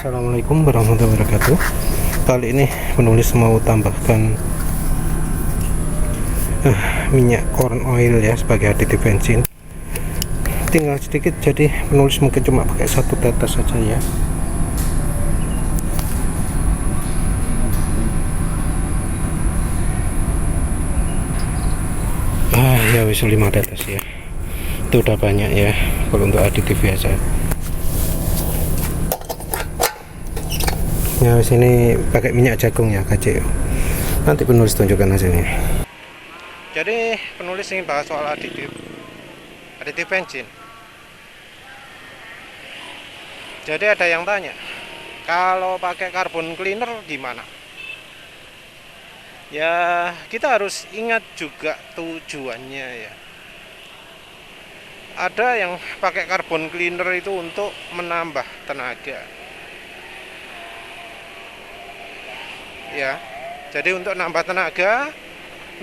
Assalamualaikum warahmatullahi wabarakatuh. Kali ini penulis mau tambahkan minyak corn oil ya sebagai aditif bensin. Tinggal sedikit, jadi penulis mungkin cuma pakai 1 tetes saja ya. Ya wis 5 tetes ya. Itu udah banyak ya kalau untuk aditif biasa. Ya sini pakai minyak jagung ya KCU. Nanti penulis tunjukkan hasilnya. Jadi penulis ingin bahas soal aditif bensin. Jadi ada yang tanya, kalau pakai carbon cleaner gimana? Ya kita harus ingat juga tujuannya ya. Ada yang pakai carbon cleaner itu untuk menambah tenaga. Ya, jadi untuk nambah tenaga,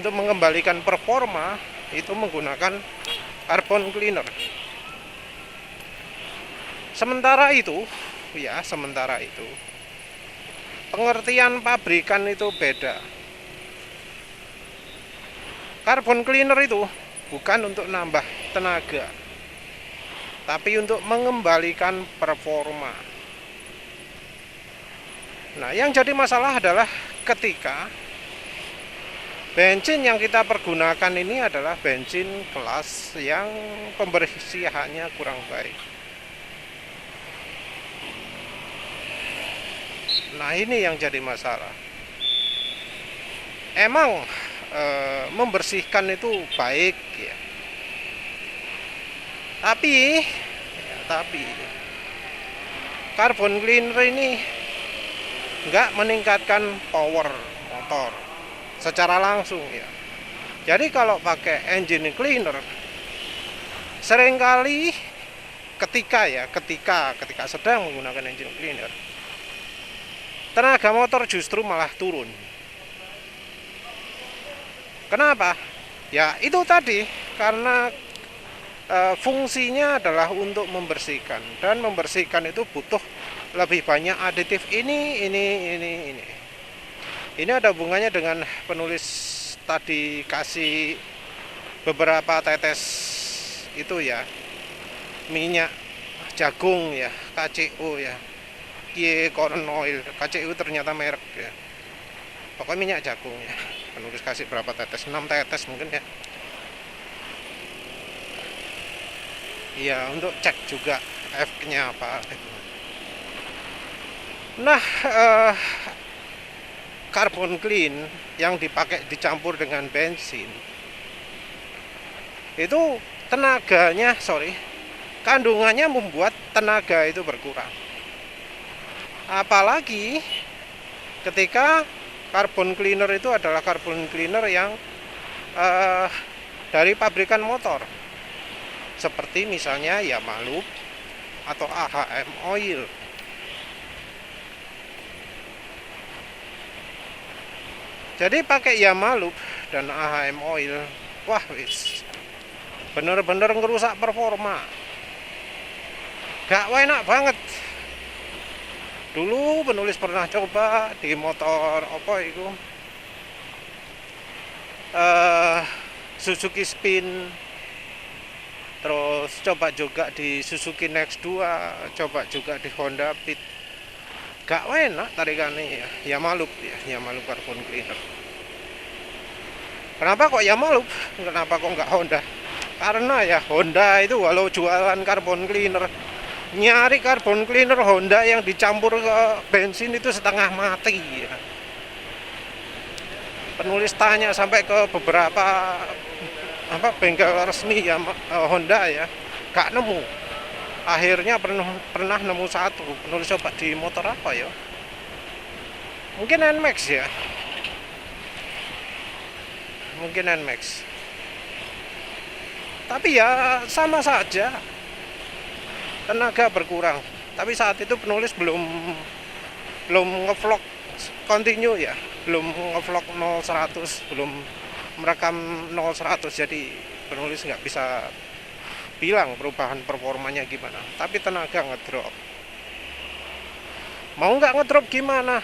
untuk mengembalikan performa itu menggunakan carbon cleaner. Sementara itu pengertian pabrikan itu beda. Carbon cleaner itu bukan untuk nambah tenaga, tapi untuk mengembalikan performa. Nah, yang jadi masalah adalah ketika bensin yang kita pergunakan ini adalah bensin kelas yang pembersihannya kurang baik. Nah, ini yang jadi masalah. Emang membersihkan itu baik ya. Tapi carbon cleaner ini nggak meningkatkan power motor secara langsung ya. Jadi kalau pakai engine cleaner seringkali ketika sedang menggunakan engine cleaner, tenaga motor justru malah turun. Kenapa? Ya itu tadi, karena fungsinya adalah untuk membersihkan, dan membersihkan itu butuh lebih banyak aditif ini. Ini ada hubungannya dengan penulis tadi kasih beberapa tetes itu ya, minyak jagung ya, KCO ya, corn oil, KCO ternyata merek ya, pokoknya minyak jagung ya. Penulis kasih berapa tetes, 6 tetes mungkin ya. Iya, untuk cek juga efeknya apa. Nah, carbon clean yang dicampur dengan bensin itu kandungannya membuat tenaga itu berkurang. Apalagi ketika carbon cleaner itu adalah carbon cleaner yang dari pabrikan motor, seperti misalnya Yamaluk atau AHM Oil. Jadi pakai Yamaluk dan AHM Oil, wah wis bener-bener ngerusak performa. Gak enak banget. Dulu penulis pernah coba di motor apa itu, Suzuki Spin, terus coba juga di Suzuki Next 2, coba juga di Honda Beat. Gak enak tarikannya ya, Yamaluk carbon cleaner. Kenapa kok Yamaluk? Kenapa kok nggak Honda? Karena ya Honda itu walau jualan carbon cleaner, nyari carbon cleaner Honda yang dicampur ke bensin itu setengah mati ya. Penulis tanya sampai ke beberapa bengkel resmi ya Honda ya, gak nemu. Akhirnya pernah nemu satu. Penulis coba di motor apa ya, mungkin NMAX ya, tapi ya sama saja, tenaga berkurang. Tapi saat itu penulis belum ngevlog continue ya, belum ngevlog 0-100, belum merekam 0-100, jadi penulis nggak bisa bilang perubahan performanya gimana, tapi tenaga ngedrop. Mau nggak ngedrop gimana?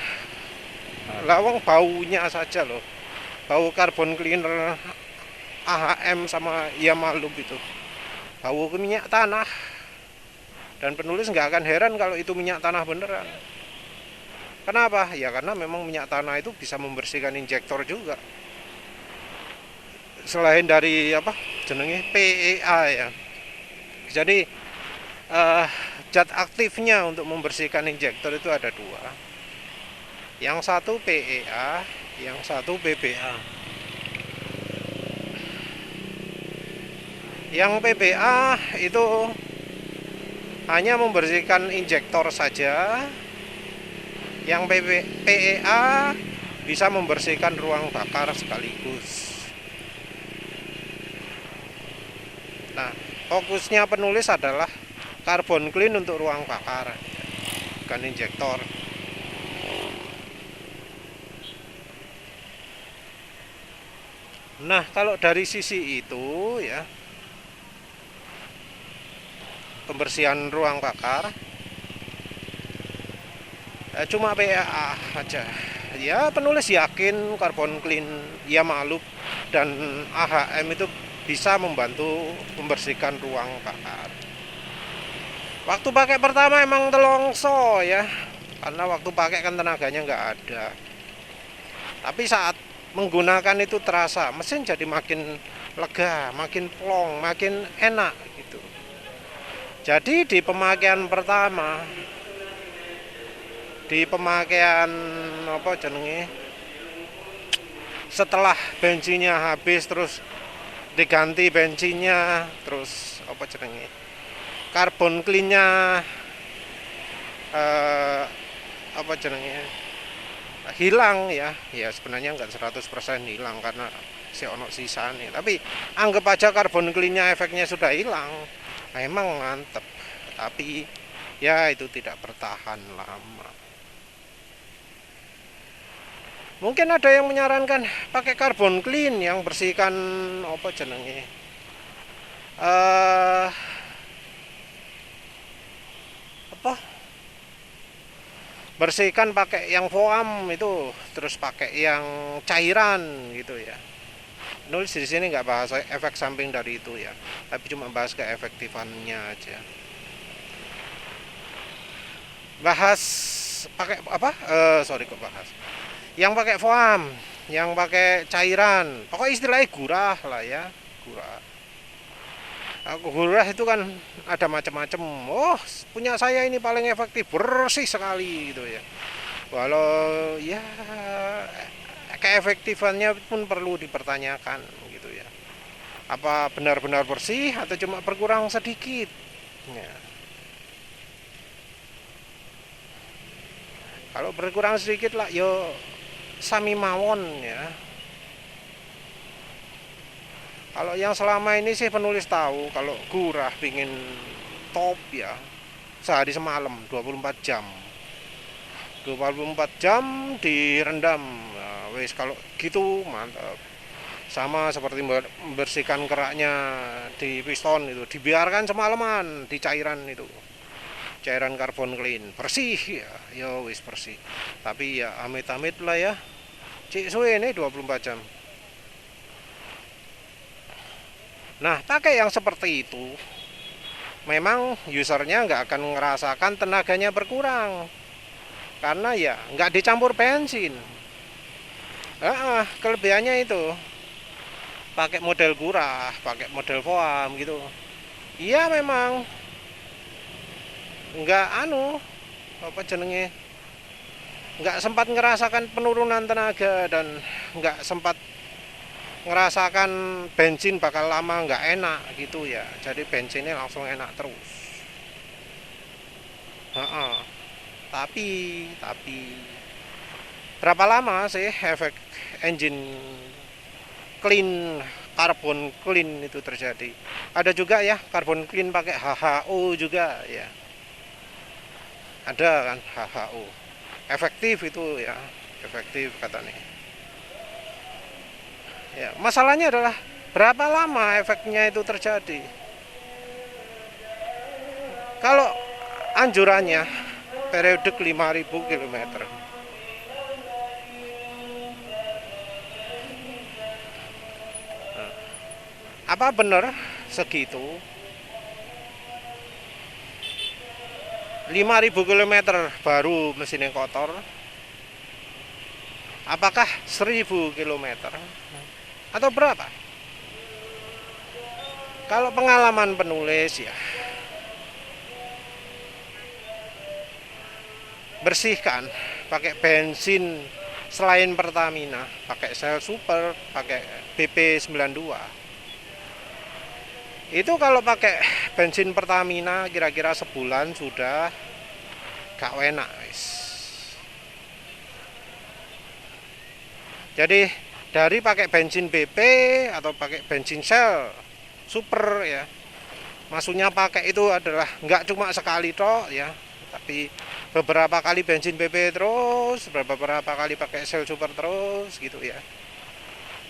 Lawang baunya saja loh, bau carbon cleaner AHM sama Yamalum itu, bau minyak tanah. Dan penulis nggak akan heran kalau itu minyak tanah beneran. Kenapa? Ya karena memang minyak tanah itu bisa membersihkan injektor juga. Selain dari apa jenenge PEA ya. Jadi zat aktifnya untuk membersihkan injektor itu ada dua. Yang satu PEA, yang satu PBA. Yang PBA itu hanya membersihkan injektor saja. Yang PEA bisa membersihkan ruang bakar sekaligus. Nah, fokusnya penulis adalah carbon clean untuk ruang bakar, bukan injektor. Nah, kalau dari sisi itu ya, pembersihan ruang bakar cuma PEA aja. Ya, penulis yakin carbon clean Yamalum dan AHM itu bisa membantu membersihkan ruang bakar. Waktu pakai pertama emang telongso ya, karena waktu pakai kan tenaganya nggak ada. Tapi saat menggunakan itu terasa mesin jadi makin lega, makin plong, makin enak gitu. Jadi di pemakaian pertama, di pemakaian apa jenenge, setelah bensinnya habis terus diganti bensinnya, terus apa jenenge, carbon clean-nya apa jenenge hilang ya sebenarnya nggak 100% hilang karena si ono sisa nih, tapi anggap aja carbon clean-nya efeknya sudah hilang. Nah, emang mantep, tapi ya itu tidak bertahan lama. Mungkin ada yang menyarankan pakai carbon clean yang bersihkan apa jenenge apa bersihkan pakai yang foam itu, terus pakai yang cairan gitu ya. Nulis di sini nggak bahas efek samping dari itu ya, tapi cuma bahas keefektifannya aja. Bahas pakai apa? Sorry kok bahas. Yang pakai foam, yang pakai cairan, pokoknya istilahnya gurah lah ya, gurah. Gurah itu kan ada macam-macam. Oh, punya saya ini paling efektif, bersih sekali gitu ya. Walau ya keefektifannya pun perlu dipertanyakan gitu ya. Apa benar-benar bersih atau cuma berkurang sedikit? Ya. Kalau berkurang sedikit lah, yo sami mawon ya. Kalau yang selama ini sih penulis tahu kalau gurah pingin top ya, sehari semalam 24 jam 24 jam direndam. Nah, wes kalau gitu mantap. Sama seperti membersihkan keraknya di piston itu, dibiarkan semalaman di cairan itu, cairan carbon clean, bersih ya, yo wis bersih. Tapi ya amit-amit lah ya, cik suwe ini 24 jam. Nah, pakai yang seperti itu, memang usernya nggak akan merasakan tenaganya berkurang, karena ya nggak dicampur bensin. Kelebihannya itu, pakai model gurah, pakai model foam gitu. Iya memang nggak apa jenenge, nggak sempat ngerasakan penurunan tenaga dan nggak sempat ngerasakan bensin bakal lama nggak enak gitu ya. Jadi bensinnya langsung enak terus. Tapi berapa lama sih efek engine clean, carbon clean itu terjadi? Ada juga ya carbon clean pakai HHO juga ya. Ada kan HHO. Efektif itu ya, efektif katanya. Ya, masalahnya adalah berapa lama efeknya itu terjadi. Kalau anjurannya periode 5.000 km. Apa benar segitu? 5.000 km baru mesin yang kotor? Apakah 1.000 km? Atau berapa? Kalau pengalaman penulis ya, bersihkan pakai bensin selain Pertamina, pakai Shell Super, pakai BP 92. Itu kalau pakai bensin Pertamina kira-kira sebulan sudah gak enak, guys. Jadi dari pakai bensin BP atau pakai bensin Shell Super ya, maksudnya pakai itu adalah nggak cuma sekali toh ya, tapi beberapa kali bensin BP terus, beberapa kali pakai Shell Super terus gitu ya.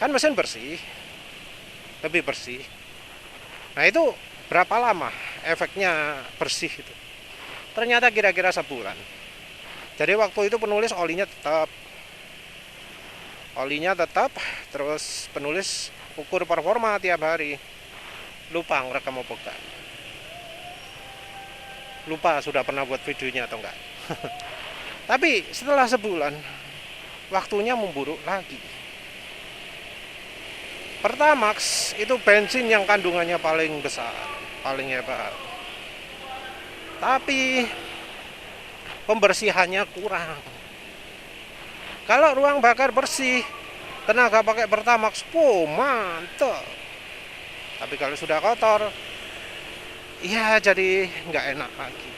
Kan mesin bersih, lebih bersih. Nah itu berapa lama efeknya bersih itu? Ternyata kira-kira sebulan. Jadi waktu itu penulis olinya tetap, terus penulis ukur performa tiap hari. Lupa ngerekam apa enggak. Lupa sudah pernah buat videonya atau enggak. Tapi setelah sebulan waktunya memburuk lagi. Pertamax itu bensin yang kandungannya paling besar, paling hebat. Tapi pembersihannya kurang. Kalau ruang bakar bersih, tenaga pakai Pertamax, mantap. Tapi kalau sudah kotor, ya jadi nggak enak lagi.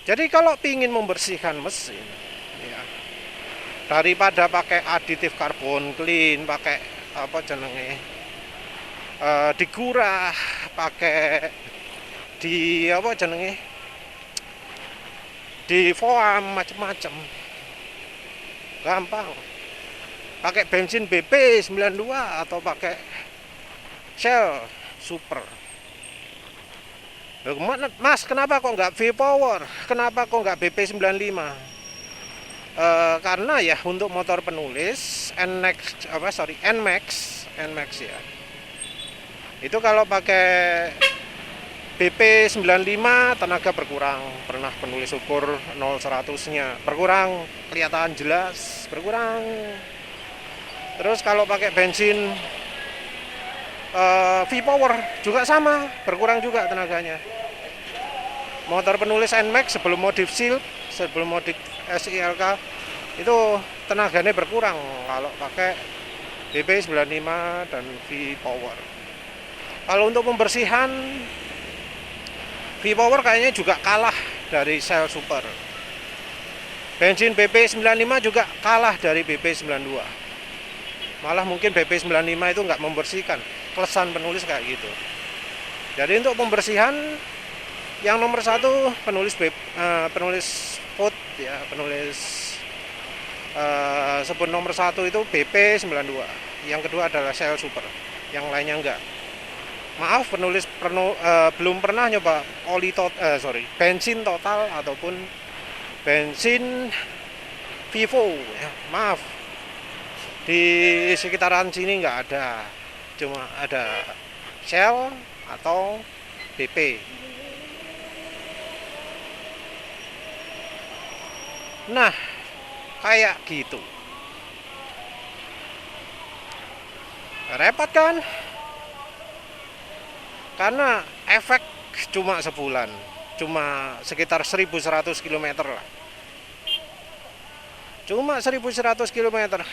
Jadi kalau ingin membersihkan mesin, ya, daripada pakai aditif karbon clean, pakai apa jenenge, digurah, pakai di apa jenenge, di foam macam-macam, gampang. Pakai bensin BP 92 atau pakai Shell Super. Mas, kenapa kok nggak V-Power? Kenapa kok nggak BP 95? Karena ya untuk motor penulis NMAX ya. Itu kalau pakai BP 95 tenaga berkurang. Pernah penulis ukur 0-100-nya berkurang, kelihatan jelas berkurang. Terus kalau pakai bensin V-Power juga sama, berkurang juga tenaganya. Motor penulis NMAX sebelum modif Silk, sebelum modif SILK itu tenaganya berkurang kalau pakai BP 95 dan V-Power. Kalau untuk pembersihan, V-Power kayaknya juga kalah dari Shell Super. Bensin BP 95 juga kalah dari BP 92. Malah mungkin BP 95 itu nggak membersihkan, kelesan penulis kayak gitu. Jadi untuk pembersihan yang nomor satu penulis food ya, penulis sebut nomor satu itu BP 92. Yang kedua adalah Shell Super, yang lainnya enggak. Maaf, penulis belum pernah nyoba bensin total ataupun bensin Vivo ya. Maaf, di sekitaran sini nggak ada, cuma ada Shell atau BP. Nah, kayak gitu. Repot kan? Karena efek cuma sebulan, cuma sekitar 1.100 km lah. Cuma 1.100 km.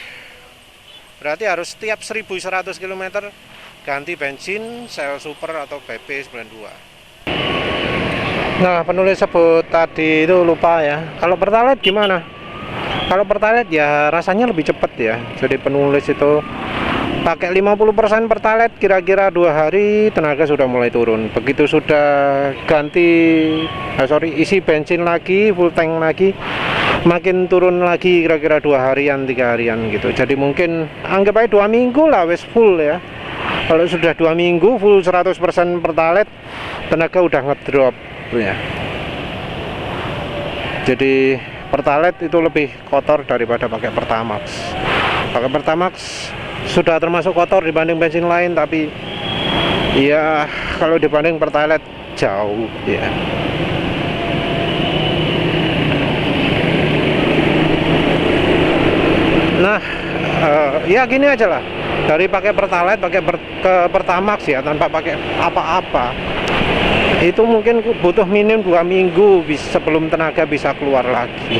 Berarti harus setiap 1.100 km ganti bensin Shell Super atau BP 92. Nah, penulis sebut tadi itu lupa ya. Kalau Pertalite gimana? Kalau Pertalite ya rasanya lebih cepat ya. Jadi penulis itu pakai 50% Pertalite kira-kira 2 hari tenaga sudah mulai turun. Begitu sudah isi bensin lagi, full tank lagi, makin turun lagi kira-kira 2 harian 3 harian gitu. Jadi mungkin anggap aja 2 minggu lah wes full ya. Kalau sudah 2 minggu full 100% Pertalite, tenaga udah ngedrop ya. Jadi Pertalite itu lebih kotor daripada pakai Pertamax. Pakai Pertamax sudah termasuk kotor dibanding bensin lain, tapi ya kalau dibanding Pertalite jauh ya. Nah, ya gini aja lah. Dari pakai Pertalite ke Pertamax ya tanpa pakai apa-apa, itu mungkin butuh minim 2 minggu sebelum tenaga bisa keluar lagi,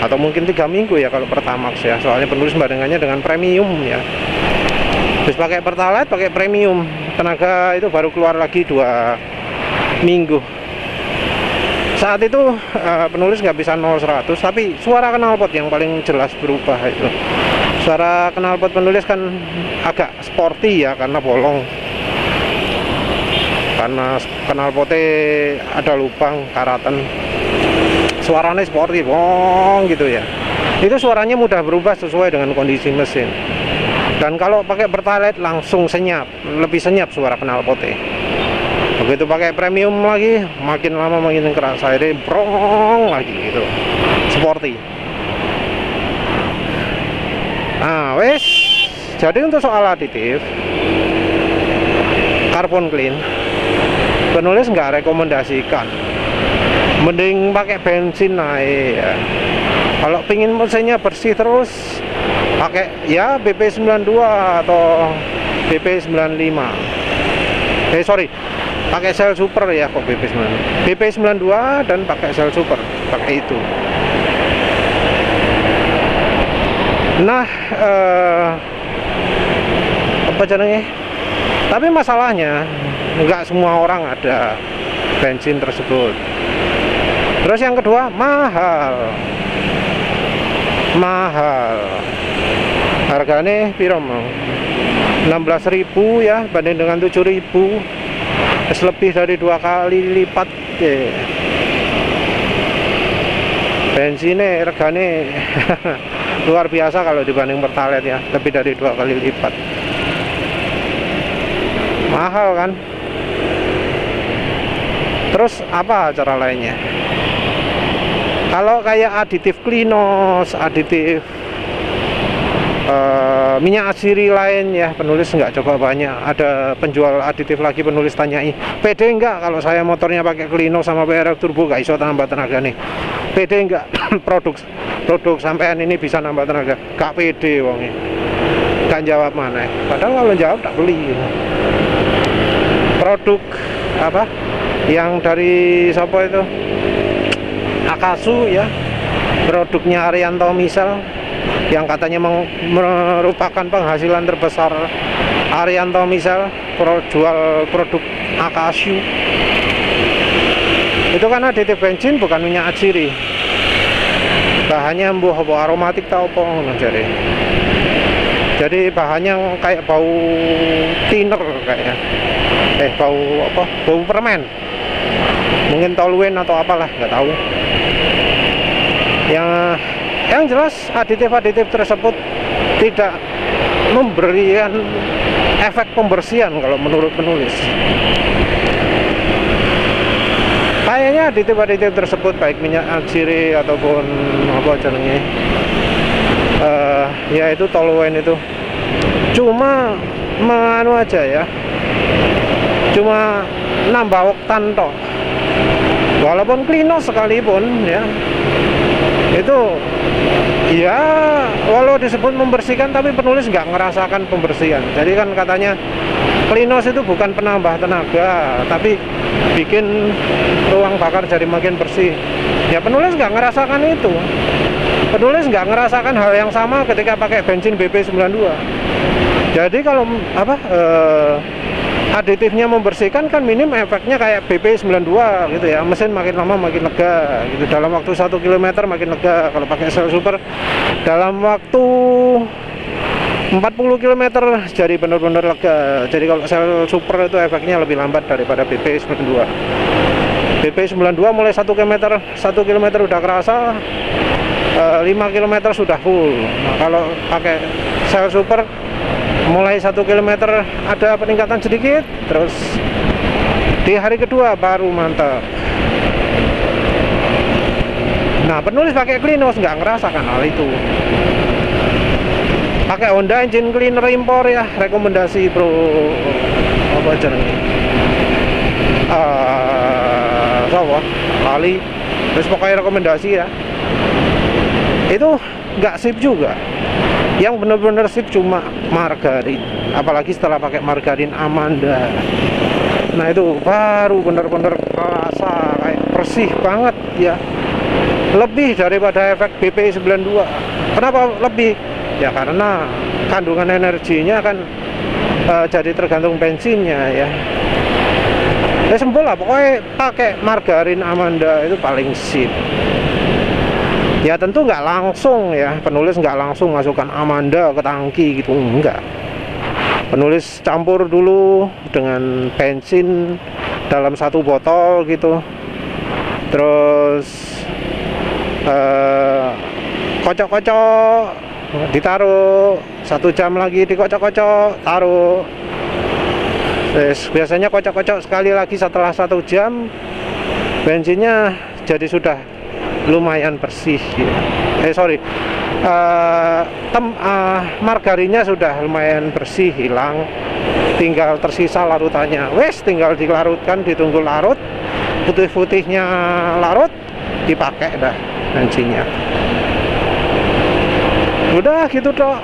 atau mungkin 3 minggu ya kalau Pertamax ya, soalnya penulis barengannya dengan premium ya. Terus pakai Pertalite, pakai premium, tenaga itu baru keluar lagi 2 minggu. Saat itu penulis nggak bisa 0-100, tapi suara knalpot yang paling jelas berubah itu. Suara knalpot penulis kan agak sporty ya, karena bolong. Karena knalpotnya ada lubang karatan. Suaranya sporty, bong gitu ya. Itu suaranya mudah berubah sesuai dengan kondisi mesin. Dan kalau pakai Pertalite langsung senyap, lebih senyap suara knalpotnya. Begitu pakai premium lagi, makin lama makin keras, akhirnya brong lagi gitu, sporty. Nah wes, jadi untuk soal aditif Carbon Clean, penulis nggak rekomendasikan, mending pakai bensin naik ya. Kalau pingin mesinnya bersih terus, pakai ya BP92 atau BP95. Pakai Shell Super ya, kok BP92 dan pakai Shell Super, pakai itu. Nah, apa caranya? Tapi masalahnya nggak semua orang ada bensin tersebut. Terus yang kedua, mahal. Harganya piro mau? 16.000 ya, banding dengan 7.000. Lebih dari 2 kali lipat ya. Bensinnya regane luar biasa kalau dibanding Pertalite ya, lebih dari 2 kali lipat. Mahal kan? Terus apa cara lainnya? Kalau kayak aditif Klinos, aditif minyak asiri lain ya, penulis nggak coba banyak. Ada penjual aditif lagi, penulis tanyai, pede nggak kalau saya motornya pakai Klinos sama PRF turbo gak iso tambah tenaga nih? Pede nggak? produk sampean ini bisa nambah tenaga? Gak pede wongnya, gak jawab mana. Padahal kalau jawab tak beli. Produk apa yang dari siapa itu, Akasu ya, produknya Arianto Misal, yang katanya merupakan penghasilan terbesar Arianto Misal, jual produk Akasu. Itu kan aditif bensin, bukan minyak atsiri. Bahannya mbuh apa aromatik tau apa ngono jare. Jadi bahannya kayak bau thinner kayaknya. Bau apa? Bau permen. Mungkin toluen atau apalah, nggak tahu. Yang jelas aditif-aditif tersebut tidak memberikan efek pembersihan kalau menurut penulis. Kayaknya aditif-aditif tersebut baik minyak atsiri ataupun apa jenenge, yaitu toluen itu cuma menganu aja ya, cuma nambah oktan toh. Walaupun Klinos sekalipun ya, itu ya walau disebut membersihkan, tapi penulis nggak ngerasakan pembersihan. Jadi kan katanya Klinos itu bukan penambah tenaga, tapi bikin ruang bakar jadi makin bersih. Ya penulis nggak ngerasakan itu. Penulis nggak ngerasakan hal yang sama ketika pakai bensin BP92. Jadi kalau aditifnya membersihkan kan minim efeknya kayak BP92 gitu ya. Mesin makin lama makin lega gitu. Dalam waktu 1 km makin lega. Kalau pakai Shell Super dalam waktu 40 km jadi benar-benar lega. Jadi kalau Shell Super itu efeknya lebih lambat daripada BP92. BP92 mulai 1 km udah kerasa, 5 km sudah full. Nah, kalau pakai Shell Super mulai 1 km ada peningkatan sedikit, terus di hari kedua baru mantap. Nah, penulis pakai Klinos nggak ngerasakan hal itu. Pakai Honda engine cleaner impor ya, rekomendasi bro. Apa jenenge? Apa? Lali. Terus pokoknya rekomendasi ya. Itu nggak sip juga. Yang bener-bener sip cuma margarin. Apalagi setelah pakai margarin Amanda. Nah itu baru bener-bener kerasa kayak bersih banget ya. Lebih daripada efek BPI 92. Kenapa lebih? Ya karena kandungan energinya kan jadi tergantung bensinnya ya. Ya sempol lah, pokoknya pakai margarin Amanda itu paling sip. Ya tentu nggak langsung ya, penulis nggak langsung masukkan Amanda ke tangki gitu, enggak. Penulis campur dulu dengan bensin dalam 1 botol gitu. Terus kocok-kocok, ditaruh 1 jam lagi, dikocok-kocok, taruh. Terus biasanya kocok-kocok sekali lagi setelah 1 jam, bensinnya jadi sudah lumayan bersih ya. Margarinnya sudah lumayan bersih, hilang, tinggal tersisa larutannya. Wes tinggal dilarutkan, ditunggu larut, putih-putihnya larut, dipakai dah bensinnya. Udah gitu toh.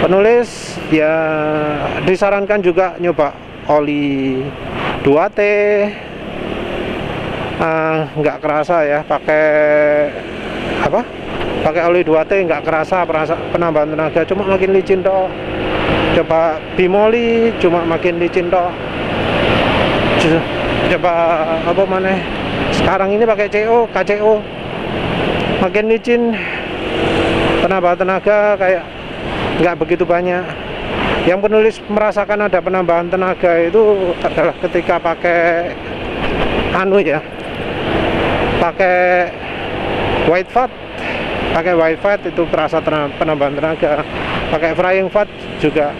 Penulis ya disarankan juga nyoba oli 2T. Nggak kerasa ya pakai apa? Pakai oli 2T nggak kerasa penambahan tenaga, cuma makin licin toh. Coba bimoli cuma makin licin toh. Coba apa mana? Sekarang ini pakai KCO makin licin, penambahan tenaga kayak nggak begitu banyak. Yang penulis merasakan ada penambahan tenaga itu adalah ketika pakai pakai white fat itu terasa penambahan tenaga. Pakai frying fat juga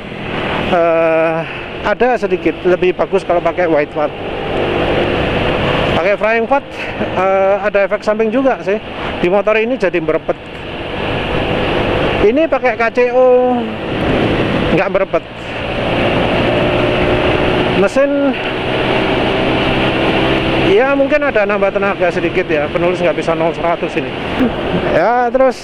ada sedikit lebih bagus kalau pakai white fat. Pakai frying fat ada efek samping juga sih. Di motor ini jadi berepet. Ini pakai KCO nggak berepet. Mesin ya mungkin ada nambah tenaga sedikit ya. Penulis nggak bisa 0-100 ini. Ya terus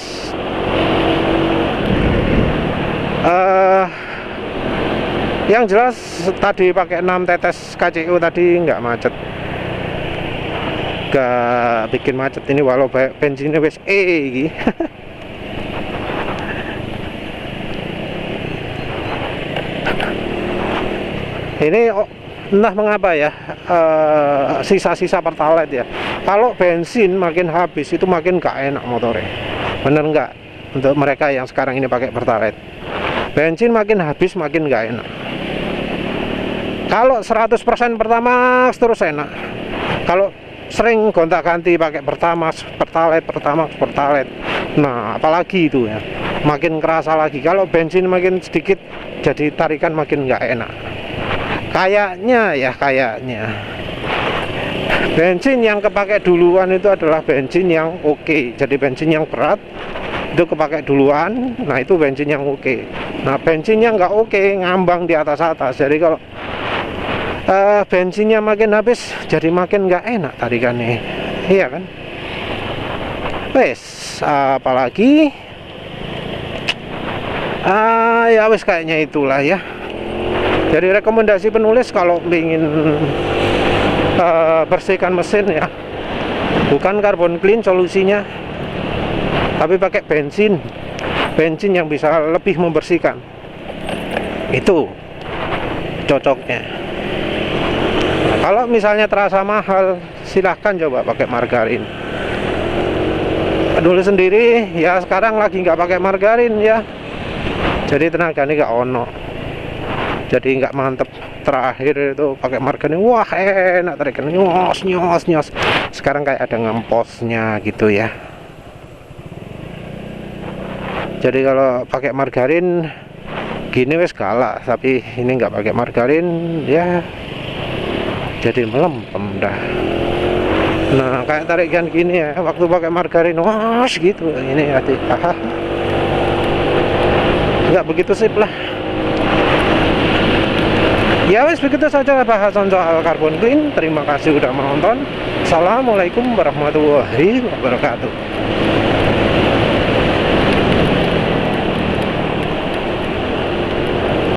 yang jelas tadi pakai 6 tetes KCO tadi nggak macet. Gak bikin macet ini walau bensinnya wes gitu. Ini entah mengapa ya, sisa-sisa pertalite ya. Kalau bensin makin habis itu makin gak enak motornya. Bener nggak? Untuk mereka yang sekarang ini pakai pertalite, bensin makin habis makin gak enak. Kalau 100% Pertamax terus enak. Kalau sering gonta-ganti pakai pertalite, nah apalagi itu ya makin kerasa lagi. Kalau bensin makin sedikit jadi tarikan makin nggak enak. Kayaknya bensin yang kepake duluan itu adalah bensin yang oke. Jadi bensin yang berat itu kepake duluan, nah itu bensin yang oke. Nah bensin yang nggak oke ngambang di atas-atas. Jadi kalau bensinnya makin habis jadi makin nggak enak tarikannya, iya kan? Wes apalagi ya wes kayaknya itulah ya. Jadi rekomendasi penulis kalau ingin bersihkan mesin ya, bukan carbon clean solusinya, tapi pakai bensin yang bisa lebih membersihkan. Itu cocoknya. Kalau misalnya terasa mahal, silahkan coba pakai margarin. Penulis sendiri ya sekarang lagi nggak pakai margarin ya, jadi tenaganya nggak ono, jadi nggak mantep. Terakhir itu pakai margarin, wah enak tarikan, nyos. Sekarang kayak ada ngemposnya gitu ya. Jadi kalau pakai margarin Gini wes galak, tapi ini nggak pakai margarin ya jadi melempem dah. Nah kayak tarikan gini ya, waktu pakai margarin wah gitu, ini hati nggak begitu sip lah. Ya wes begitu saja bahasan soal Carbon Clean. Terima kasih udah menonton. Assalamualaikum warahmatullahi wabarakatuh.